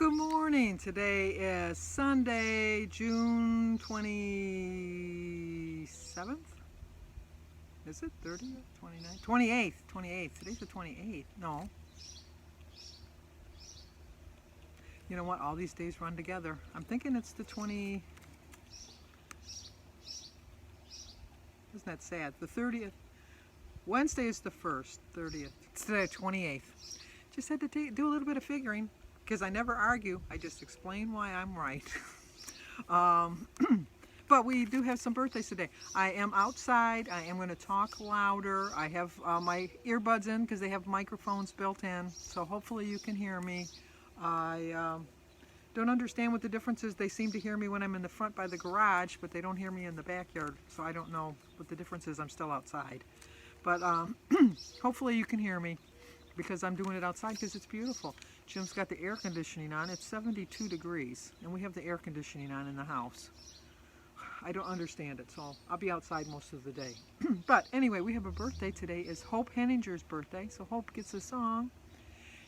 good morning. Today is Sunday, June 27th. Is it 30th? 29th? 28th. 28th. Today's the 28th. No. You know what? All these days run together. I'm thinking it's the 20... Isn't that sad? The 30th. Wednesday is the 1st. 30th. It's today, 28th. Just had to do a little bit of figuring. Because I never argue, I just explain why I'm right. But we do have some birthdays today. I am outside. I am going to talk louder. I have my earbuds in because they have microphones built in. So hopefully you can hear me. I don't understand what the difference is. They seem to hear me when I'm in the front by the garage, but they don't hear me in the backyard. So I don't know what the difference is. I'm still outside. But hopefully you can hear me, because I'm doing it outside because it's beautiful. Jim's got the air conditioning on. It's 72 degrees, and we have the air conditioning on in the house. I don't understand it, so I'll be outside most of the day. But anyway, we have a birthday today. It's Hope Henninger's birthday, so Hope gets a song.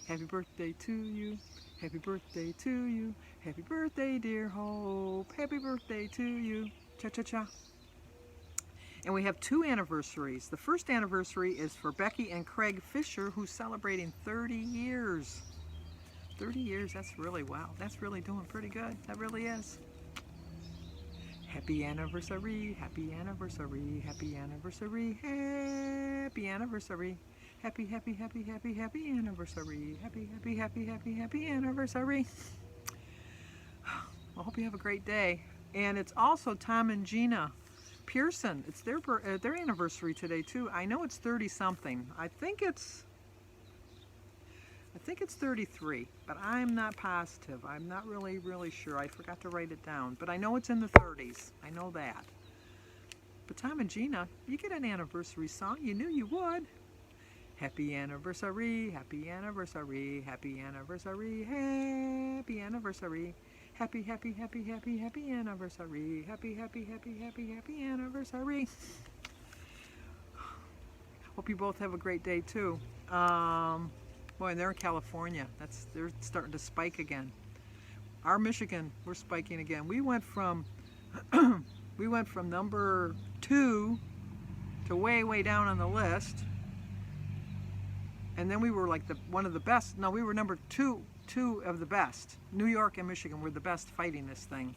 Happy birthday to you. Happy birthday to you. Happy birthday, dear Hope. Happy birthday to you. Cha-cha-cha. And we have two anniversaries. The first anniversary is for Becky and Craig Fisher, who's celebrating 30 years. 30 years, that's really, wow, that's really doing pretty good. That really is. Happy anniversary, happy anniversary, happy anniversary, happy anniversary. Happy, happy, happy, happy, happy anniversary. Happy, happy, happy, happy, happy anniversary. I hope you have a great day. And it's also Tom and Gina Pearson. It's their anniversary today too. I know it's 30 something. I think it's 33, but I'm not positive. I'm not really sure. I forgot to write it down, but I know it's in the 30s. I know that. But Tom and Gina, you get an anniversary song. You knew you would. Happy anniversary, happy anniversary, happy anniversary, happy anniversary. Happy, happy, happy, happy, happy anniversary. Happy, happy, happy, happy, happy anniversary. Hope you both have a great day too. Boy, and they're in California. They're starting to spike again. Our Michigan, we're spiking again. We went from number 2 to way down on the list. And then we were like one of the best. No, we were number two of the best. New York and Michigan were the best fighting this thing.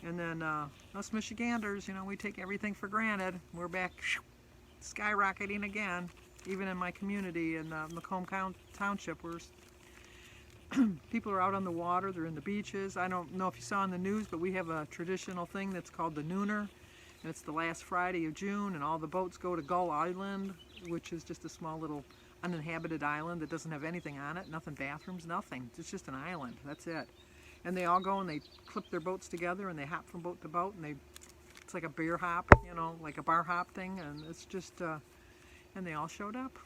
And then us Michiganders, you know, we take everything for granted. We're back skyrocketing again. Even in my community in Macomb Township, where people are out on the water, they're in the beaches. I don't know if you saw in the news, but we have a traditional thing that's called the Nooner, and it's the last Friday of June, and all the boats go to Gull Island, which is just a small little uninhabited island that doesn't have anything on it, nothing, bathrooms, nothing. It's just an island, that's it. And they all go and they clip their boats together and they hop from boat to boat, and it's like a bear hop, you know, like a bar hop thing, and it's just, and they all showed up.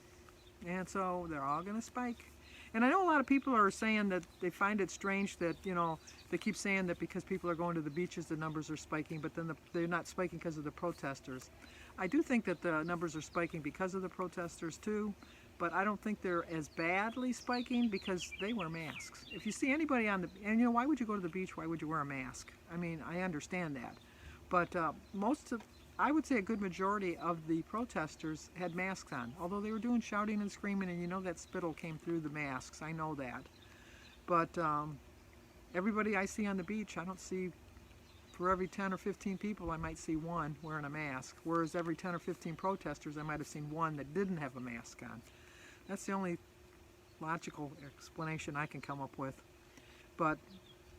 And so they're all gonna spike. And I know a lot of people are saying that they find it strange that, you know, they keep saying that because people are going to the beaches, the numbers are spiking, but then they're not spiking because of the protesters. I do think that the numbers are spiking because of the protesters too, but I don't think they're as badly spiking because they wear masks. If you see anybody and you know, why would you go to the beach? Why would you wear a mask? I mean, I understand that. But I would say a good majority of the protesters had masks on, although they were doing shouting and screaming, and you know that spittle came through the masks. I know that. But everybody I see on the beach, I don't see, for every 10 or 15 people, I might see one wearing a mask, whereas every 10 or 15 protesters, I might have seen one that didn't have a mask on. That's the only logical explanation I can come up with. But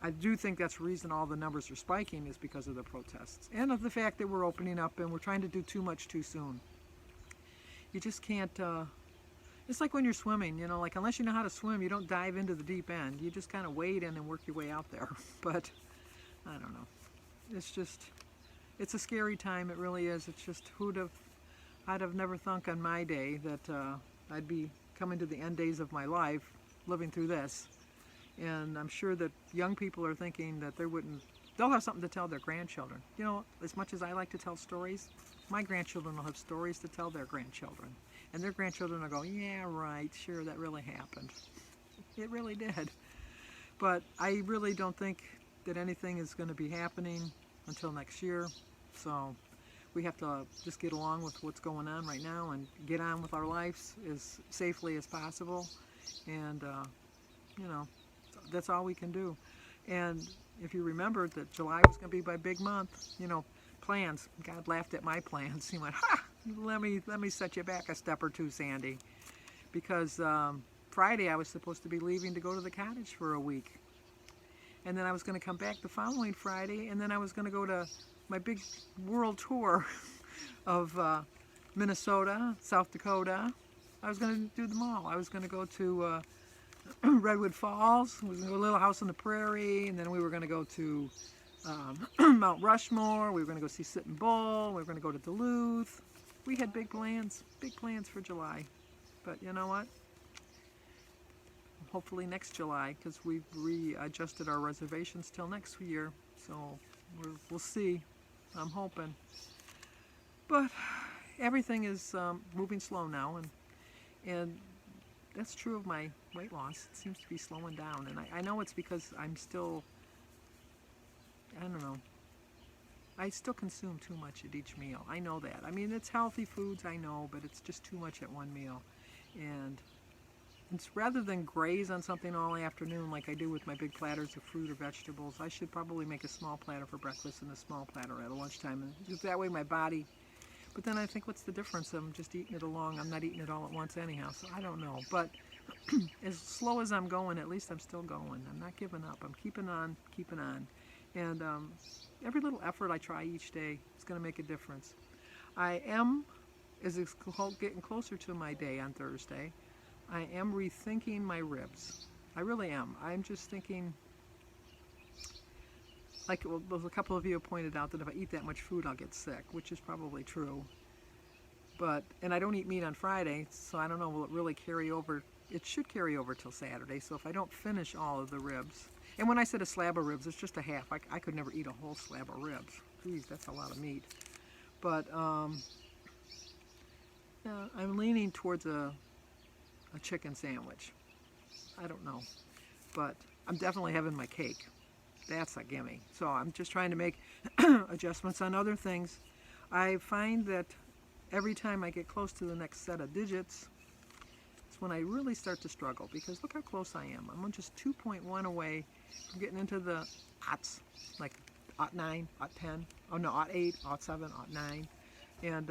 I do think that's the reason all the numbers are spiking is because of the protests and of the fact that we're opening up and we're trying to do too much too soon. You just can't, it's like when you're swimming, you know, like unless you know how to swim, you don't dive into the deep end. You just kind of wade in and work your way out there. But I don't know. It's just, it's a scary time. It really is. It's just I'd have never thunk on my day that I'd be coming to the end days of my life living through this. And I'm sure that young people are thinking that they'll have something to tell their grandchildren. You know, as much as I like to tell stories, my grandchildren will have stories to tell their grandchildren. And their grandchildren will go, yeah, right, sure, that really happened. It really did. But I really don't think that anything is going to be happening until next year. So we have to just get along with what's going on right now and get on with our lives as safely as possible. And, you know, that's all we can do. And if you remember that July was going to be my big month, you know, plans. God laughed at my plans. He went, ha! Let me set you back a step or two, Sandy. Because Friday I was supposed to be leaving to go to the cottage for a week. And then I was going to come back the following Friday, and then I was going to go to my big world tour of Minnesota, South Dakota. I was going to do them all. I was going to go to Redwood Falls. We was going to go to Little House on the Prairie, and then we were going to go to Mount Rushmore. We were going to go see Sitting Bull. We were going to go to Duluth. We had big plans for July. But you know what? Hopefully next July, because we've readjusted our reservations till next year. So we'll see. I'm hoping. But everything is moving slow now, and that's true of my weight loss. It seems to be slowing down, and I know it's because I'm still, I don't know, I still consume too much at each meal. I know that. I mean, it's healthy foods, I know, but it's just too much at one meal. And it's rather than graze on something all afternoon like I do with my big platters of fruit or vegetables, I should probably make a small platter for breakfast and a small platter at lunchtime. And that way my body, but then I think, what's the difference? I'm just eating it along. I'm not eating it all at once anyhow, so I don't know. But as slow as I'm going, at least I'm still going. I'm not giving up. I'm keeping on. And every little effort I try each day is going to make a difference. I am, as it's getting closer to my day on Thursday, I am rethinking my ribs. I really am. I'm just thinking, like a couple of you have pointed out, that if I eat that much food, I'll get sick, which is probably true. And I don't eat meat on Friday, so I don't know, will it really carry over? It should carry over till Saturday, so if I don't finish all of the ribs, and when I said a slab of ribs, it's just a half. I could never eat a whole slab of ribs. Geez, that's a lot of meat. But I'm leaning towards a chicken sandwich. I don't know, but I'm definitely having my cake. That's a gimme. So I'm just trying to make adjustments on other things. I find that every time I get close to the next set of digits, it's when I really start to struggle, because look how close I am. I'm just 2.1 away from getting into the aughts, like aught 9, aught 10, oh no, aught 8, aught 7, aught 9. And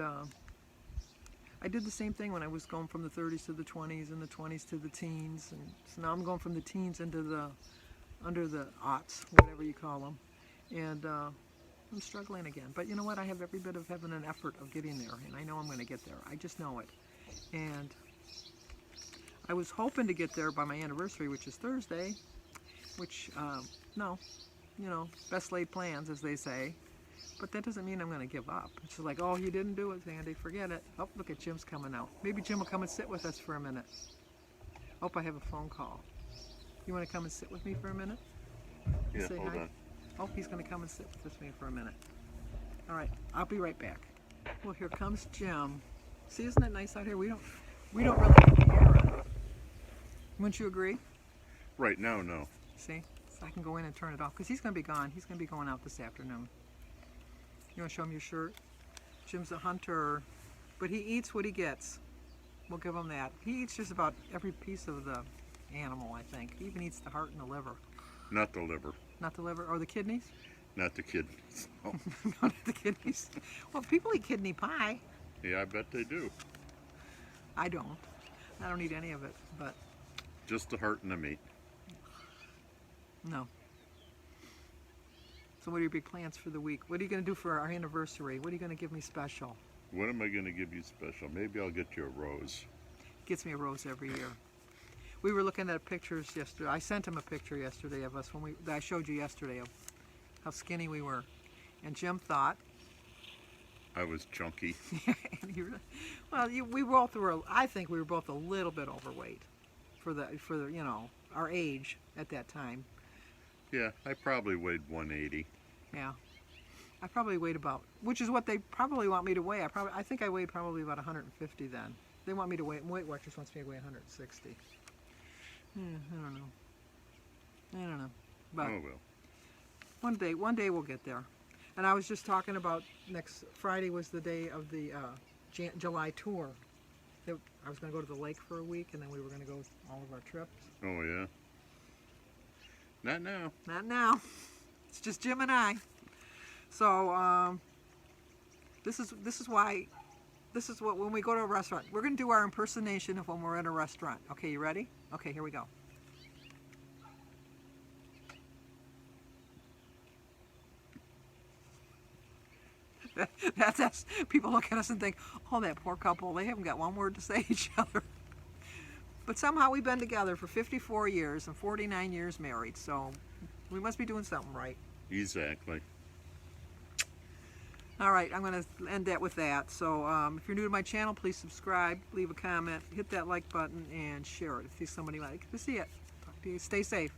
I did the same thing when I was going from the 30s to the 20s and the 20s to the teens, and so now I'm going from the teens into the under the aughts, whatever you call them, and I'm struggling again. But you know what? I have every bit of having an effort of getting there, and I know I'm going to get there. I just know it. And I was hoping to get there by my anniversary, which is Thursday, which, no, you know, best laid plans, as they say. But that doesn't mean I'm going to give up. It's like, oh, you didn't do it, Sandy. Forget it. Oh, look at Jim's coming out. Maybe Jim will come and sit with us for a minute. Oh, I have a phone call. You want to come and sit with me for a minute? Yeah, Say hold hi? on. Oh, he's going to come and sit with me for a minute. All right, I'll be right back. Well, here comes Jim. See, isn't it nice out here? We don't really have the air on. Wouldn't you agree? Right now, no. See, so I can go in and turn it off, because he's going to be gone. He's going to be going out this afternoon. You want to show him your shirt? Jim's a hunter, but he eats what he gets. We'll give him that. He eats just about every piece of the animal, I think. He even eats the heart and the liver. Not the liver. Not the liver, or the kidneys? Not the kidneys. Oh. Not the kidneys. Well, people eat kidney pie. Yeah, I bet they do. I don't. I don't eat any of it, but Just the heart and the meat. no. So what are your big plans for the week? What are you going to do for our anniversary? What are you going to give me special? What am I going to give you special? Maybe I'll get you a rose. Gets me a rose every year. We were looking at pictures yesterday. I sent him a picture yesterday of us that I showed you yesterday of how skinny we were, and Jim thought I was chunky. well, we both were. I think we were both a little bit overweight for the you know, our age at that time. Yeah, I probably weighed 180. Yeah, I probably weighed about, which is what they probably want me to weigh. I think I weighed probably about 150 then. They want me to weigh. Weight Watchers wants me to weigh 160. I don't know. I don't know. But Oh well. one day we'll get there. And I was just talking about next Friday was the day of the July tour. I was going to go to the lake for a week, and then we were going to go all of our trips. Oh yeah. Not now. Not now. It's just Jim and I. So this is what when we go to a restaurant, we're going to do our impersonation of when we're in a restaurant. Okay, you ready? Okay, here we go. That's us. People look at us and think, oh, that poor couple, they haven't got one word to say to each other. But somehow we've been together for 54 years and 49 years married, so we must be doing something right. Exactly. All right, I'm going to end that with that. So if you're new to my channel, please subscribe, leave a comment, hit that like button, and share it if somebody might like to see it. Talk to you. Stay safe.